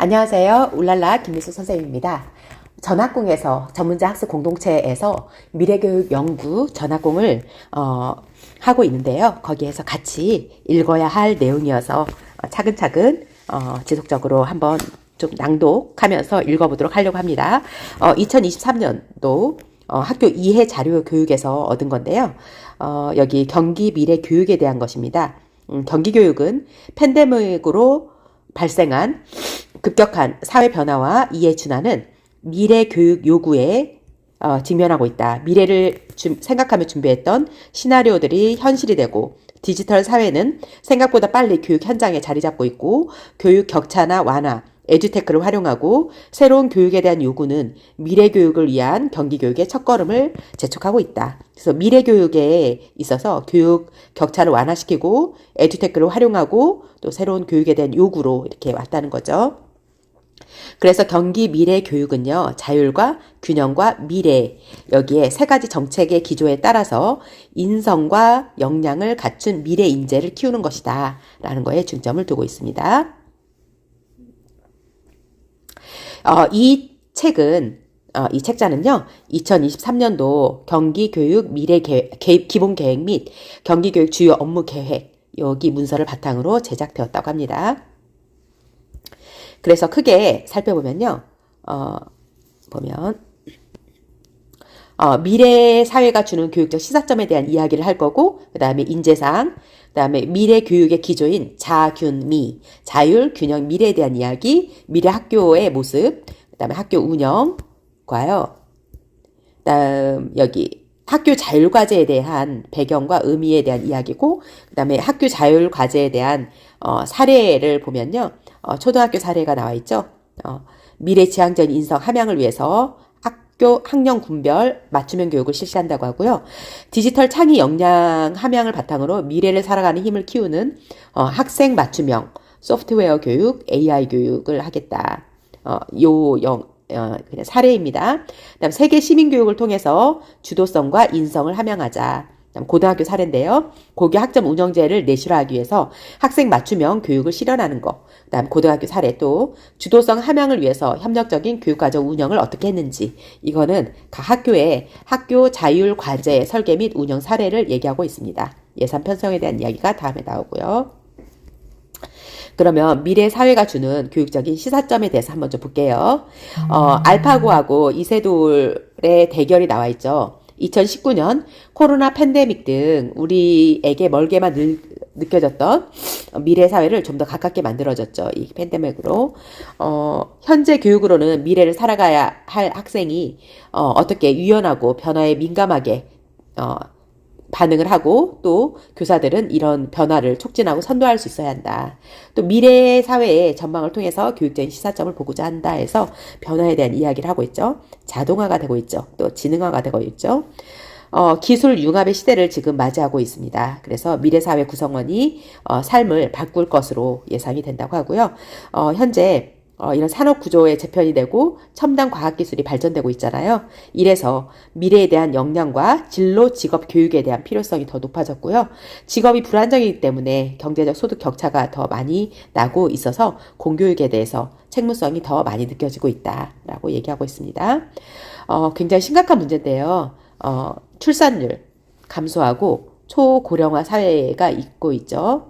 안녕하세요. 울랄라 김미수 선생님입니다. 전학공에서 전문자 학습 공동체에서 미래교육 연구 전학공을 하고 있는데요. 거기에서 같이 읽어야 할 내용이어서 차근차근 지속적으로 한번 좀 낭독하면서 읽어보도록 하려고 합니다. 2023년도 학교 이해 자료 교육에서 얻은 건데요. 여기 경기 미래 교육에 대한 것입니다. 경기 교육은 팬데믹으로 발생한 급격한 사회 변화와 이에 준하는 미래 교육 요구에 직면하고 있다. 미래를 생각하며 준비했던 시나리오들이 현실이 되고 디지털 사회는 생각보다 빨리 교육 현장에 자리 잡고 있고 교육 격차나 완화, 에듀테크를 활용하고 새로운 교육에 대한 요구는 미래 교육을 위한 경기 교육의 첫걸음을 재촉하고 있다. 그래서 미래 교육에 있어서 교육 격차를 완화시키고 에듀테크를 활용하고 또 새로운 교육에 대한 요구로 이렇게 왔다는 거죠. 그래서 경기 미래 교육은요, 자율과 균형과 미래, 여기에 세 가지 정책의 기조에 따라서 인성과 역량을 갖춘 미래 인재를 키우는 것이다 라는 거에 중점을 두고 있습니다. 이 책자는요, 2023년도 경기교육 미래 기본 계획 및 경기교육 주요 업무 계획, 여기 문서를 바탕으로 제작되었다고 합니다. 그래서 크게 살펴보면요, 미래 사회가 주는 교육적 시사점에 대한 이야기를 할 거고, 그 다음에 인재상, 그 다음에 미래 교육의 기조인 자균미, 자율, 균형, 미래에 대한 이야기, 미래 학교의 모습, 그 다음에 학교 운영과요. 그 다음 여기 학교 자율과제에 대한 배경과 의미에 대한 이야기고, 그 다음에 학교 자율과제에 대한 사례를 보면요. 초등학교 사례가 나와 있죠. 미래지향적인 인성 함양을 위해서 학교 학년 군별 맞춤형 교육을 실시한다고 하고요. 디지털 창의 역량 함양을 바탕으로 미래를 살아가는 힘을 키우는 학생 맞춤형 소프트웨어 교육, AI 교육을 하겠다. 그냥 사례입니다. 그다음 세계 시민 교육을 통해서 주도성과 인성을 함양하자. 고등학교 사례인데요. 고교 학점 운영제를 내실화하기 위해서 학생 맞춤형 교육을 실현하는 거. 그다음 고등학교 사례 또 주도성 함양을 위해서 협력적인 교육과정 운영을 어떻게 했는지. 이거는 각 학교의 학교 자율 과제 설계 및 운영 사례를 얘기하고 있습니다. 예산 편성에 대한 이야기가 다음에 나오고요. 그러면 미래 사회가 주는 교육적인 시사점에 대해서 한번 좀 볼게요. 알파고하고 이세돌의 대결이 나와 있죠. 2019년 코로나 팬데믹 등 우리에게 멀게만 느껴졌던 미래 사회를 좀 더 가깝게 만들어졌죠. 이 팬데믹으로. 현재 교육으로는 미래를 살아가야 할 학생이 어떻게 유연하고 변화에 민감하게 반응을 하고 또 교사들은 이런 변화를 촉진하고 선도할 수 있어야 한다. 또 미래 사회의 전망을 통해서 교육적인 시사점을 보고자 한다 해서 변화에 대한 이야기를 하고 있죠. 자동화가 되고 있죠. 또 지능화가 되고 있죠. 기술 융합의 시대를 지금 맞이하고 있습니다. 그래서 미래 사회 구성원이 삶을 바꿀 것으로 예상이 된다고 하고요. 현재 이런 산업 구조의 재편이 되고 첨단 과학기술이 발전되고 있잖아요. 이래서 미래에 대한 역량과 진로 직업 교육에 대한 필요성이 더 높아졌고요. 직업이 불안정이기 때문에 경제적 소득 격차가 더 많이 나고 있어서 공교육에 대해서 책무성이 더 많이 느껴지고 있다라고 얘기하고 있습니다. 굉장히 심각한 문제인데요. 출산율 감소하고 초고령화 사회가 있고 있죠.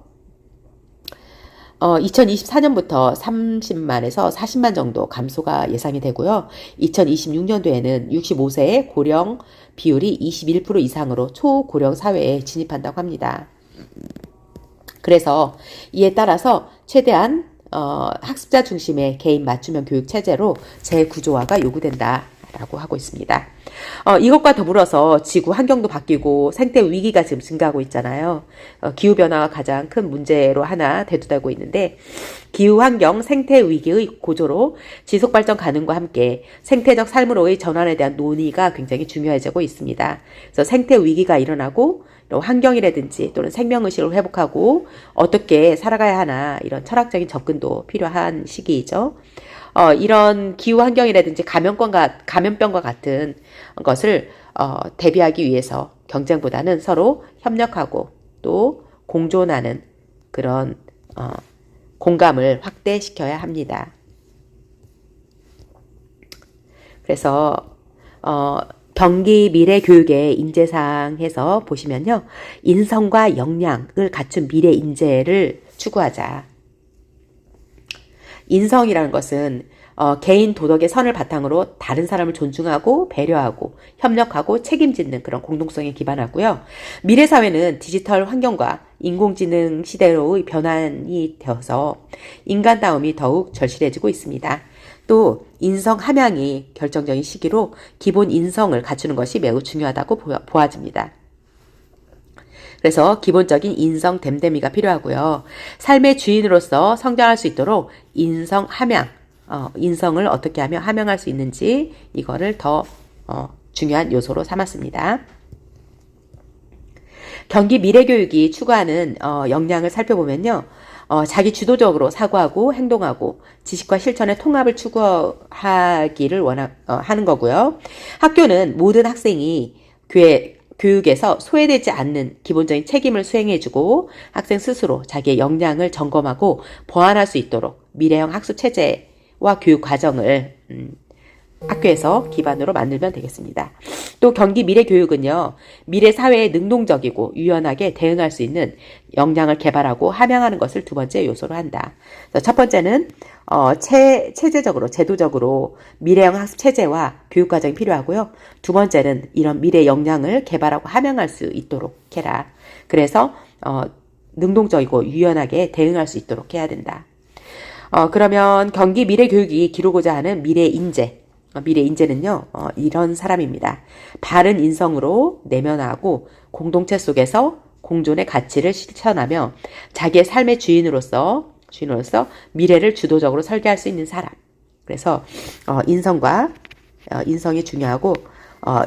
2024년부터 30만에서 40만 정도 감소가 예상이 되고요. 2026년도에는 65세의 고령 비율이 21% 이상으로 초고령 사회에 진입한다고 합니다. 그래서 이에 따라서 최대한 학습자 중심의 개인 맞춤형 교육 체제로 재구조화가 요구된다. 라고 하고 있습니다. 이것과 더불어서 지구 환경도 바뀌고 생태 위기가 지금 증가하고 있잖아요. 기후변화가 가장 큰 문제로 하나 대두되고 있는데 기후환경 생태 위기의 고조로 지속발전 가능과 함께 생태적 삶으로의 전환에 대한 논의가 굉장히 중요해지고 있습니다. 그래서 생태 위기가 일어나고 환경이라든지 또는 생명의식을 회복하고 어떻게 살아가야 하나 이런 철학적인 접근도 필요한 시기이죠. 이런 기후 환경이라든지 감염병과 같은 것을 대비하기 위해서 경쟁보다는 서로 협력하고 또 공존하는 그런 공감을 확대시켜야 합니다. 그래서 경기 미래교육의 인재상에서 보시면요. 인성과 역량을 갖춘 미래 인재를 추구하자. 인성이라는 것은 개인 도덕의 선을 바탕으로 다른 사람을 존중하고 배려하고 협력하고 책임지는 그런 공동성에 기반하고요. 미래 사회는 디지털 환경과 인공지능 시대로의 변환이 되어서 인간다움이 더욱 절실해지고 있습니다. 또 인성 함양이 결정적인 시기로 기본 인성을 갖추는 것이 매우 중요하다고 보아집니다. 그래서 기본적인 인성 됨됨이가 필요하고요. 삶의 주인으로서 성장할 수 있도록 인성 함양, 인성을 어떻게 하며 함양할 수 있는지 이거를 더 중요한 요소로 삼았습니다. 경기 미래교육이 추구하는 역량을 살펴보면요. 자기 주도적으로 사고하고 행동하고 지식과 실천의 통합을 추구하기를 하는 거고요. 학교는 모든 학생이 교육에서 소외되지 않는 기본적인 책임을 수행해주고 학생 스스로 자기의 역량을 점검하고 보완할 수 있도록 미래형 학습 체제와 교육 과정을 학교에서 기반으로 만들면 되겠습니다. 또 경기 미래교육은요. 미래 사회에 능동적이고 유연하게 대응할 수 있는 역량을 개발하고 함양하는 것을 두 번째 요소로 한다. 첫 번째는 체제적으로 제도적으로 미래형 학습 체제와 교육 과정이 필요하고요. 두 번째는 이런 미래 역량을 개발하고 함양할 수 있도록 해라. 그래서 능동적이고 유연하게 대응할 수 있도록 해야 된다. 그러면 경기 미래교육이 기르고자 하는 미래 인재는요, 이런 사람입니다. 바른 인성으로 내면하고 공동체 속에서 공존의 가치를 실천하며 자기의 삶의 주인으로서 미래를 주도적으로 설계할 수 있는 사람. 그래서 인성이 중요하고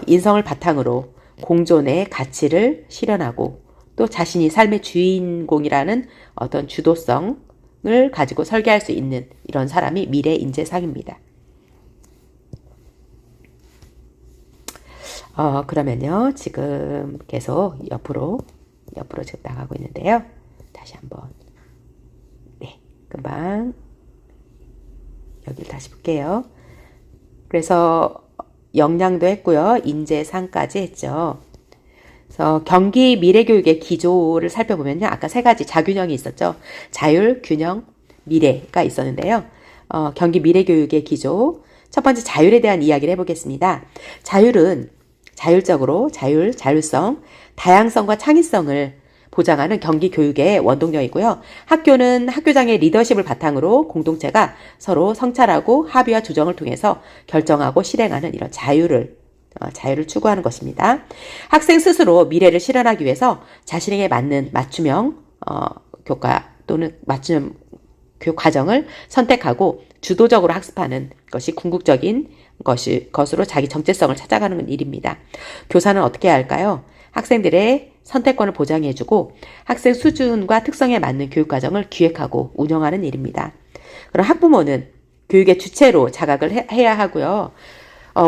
인성을 바탕으로 공존의 가치를 실현하고 또 자신이 삶의 주인공이라는 어떤 주도성을 가지고 설계할 수 있는 이런 사람이 미래 인재상입니다. 그러면요, 지금 계속 옆으로 지금 나가고 있는데요. 다시 한번, 금방, 여기를 다시 볼게요. 그래서, 역량도 했고요. 인재상까지 했죠. 그래서 경기 미래교육의 기조를 살펴보면요. 아까 세 가지 자균형이 있었죠. 자율, 균형, 미래가 있었는데요. 경기 미래교육의 기조. 첫 번째 자율에 대한 이야기를 해보겠습니다. 자율은 자율성, 다양성과 창의성을 보장하는 경기 교육의 원동력이고요. 학교는 학교장의 리더십을 바탕으로 공동체가 서로 성찰하고 합의와 조정을 통해서 결정하고 실행하는 이런 자율을 추구하는 것입니다. 학생 스스로 미래를 실현하기 위해서 자신에게 맞는 맞춤형 교과 또는 맞춤형 교육 과정을 선택하고 주도적으로 학습하는 것이 궁극적인 것으로 자기 정체성을 찾아가는 일입니다. 교사는 어떻게 해야 할까요? 학생들의 선택권을 보장해주고 학생 수준과 특성에 맞는 교육과정을 기획하고 운영하는 일입니다. 그럼 학부모는 교육의 주체로 자각을 해야 하고요.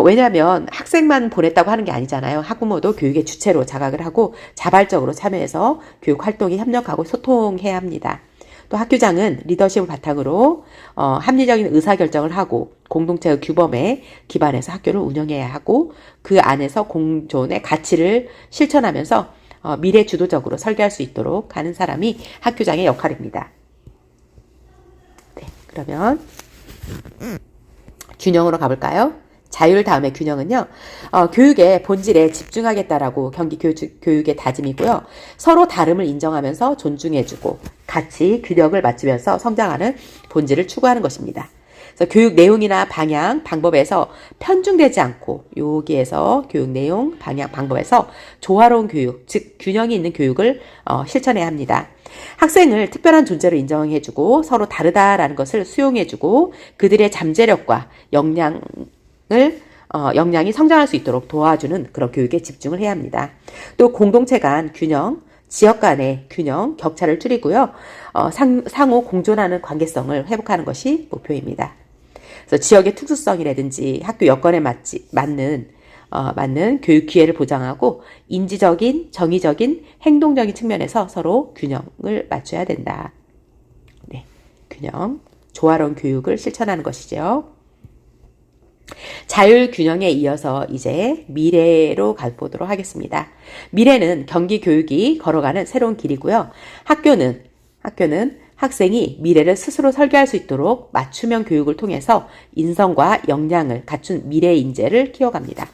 왜냐하면 학생만 보냈다고 하는 게 아니잖아요. 학부모도 교육의 주체로 자각을 하고 자발적으로 참여해서 교육 활동에 협력하고 소통해야 합니다. 또 학교장은 리더십을 바탕으로 합리적인 의사결정을 하고 공동체의 규범에 기반해서 학교를 운영해야 하고 그 안에서 공존의 가치를 실천하면서 미래 주도적으로 설계할 수 있도록 하는 사람이 학교장의 역할입니다. 네, 그러면 균형으로 가볼까요? 자율 다음에 균형은요. 교육의 본질에 집중하겠다라고 경기 교육의 다짐이고요. 서로 다름을 인정하면서 존중해주고 같이 균형을 맞추면서 성장하는 본질을 추구하는 것입니다. 그래서 교육 내용이나 방향, 방법에서 편중되지 않고 여기에서 교육 내용, 방향, 방법에서 조화로운 교육, 즉 균형이 있는 교육을 실천해야 합니다. 학생을 특별한 존재로 인정해주고 서로 다르다라는 것을 수용해주고 그들의 잠재력과 역량이 성장할 수 있도록 도와주는 그런 교육에 집중을 해야 합니다. 또 공동체 간 균형, 지역 간의 균형, 격차를 줄이고요. 상호 공존하는 관계성을 회복하는 것이 목표입니다. 그래서 지역의 특수성이라든지 학교 여건에 맞는 교육 기회를 보장하고 인지적인, 정의적인, 행동적인 측면에서 서로 균형을 맞춰야 된다. 네, 균형, 조화로운 교육을 실천하는 것이죠. 자율균형에 이어서 이제 미래로 가보도록 하겠습니다. 미래는 경기교육이 걸어가는 새로운 길이고요. 학교는 학생이 미래를 스스로 설계할 수 있도록 맞춤형 교육을 통해서 인성과 역량을 갖춘 미래 인재를 키워갑니다.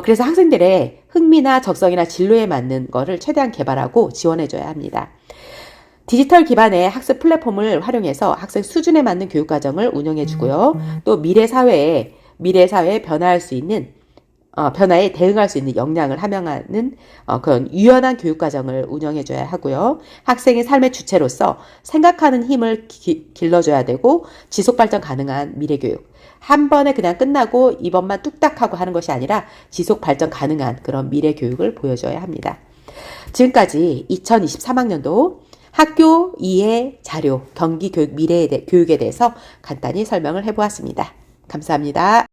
그래서 학생들의 흥미나 적성이나 진로에 맞는 거를 최대한 개발하고 지원해줘야 합니다. 디지털 기반의 학습 플랫폼을 활용해서 학생 수준에 맞는 교육과정을 운영해주고요. 또 미래 사회에 변화할 수 있는 변화에 대응할 수 있는 역량을 함양하는 그런 유연한 교육과정을 운영해줘야 하고요. 학생의 삶의 주체로서 생각하는 힘을 길러줘야 되고 지속발전 가능한 미래교육. 한 번에 그냥 끝나고 이번만 뚝딱 하고 하는 것이 아니라 지속발전 가능한 그런 미래교육을 보여줘야 합니다. 지금까지 2023학년도 학교 이해 자료 경기교육 미래 교육에 대해서 간단히 설명을 해보았습니다. 감사합니다.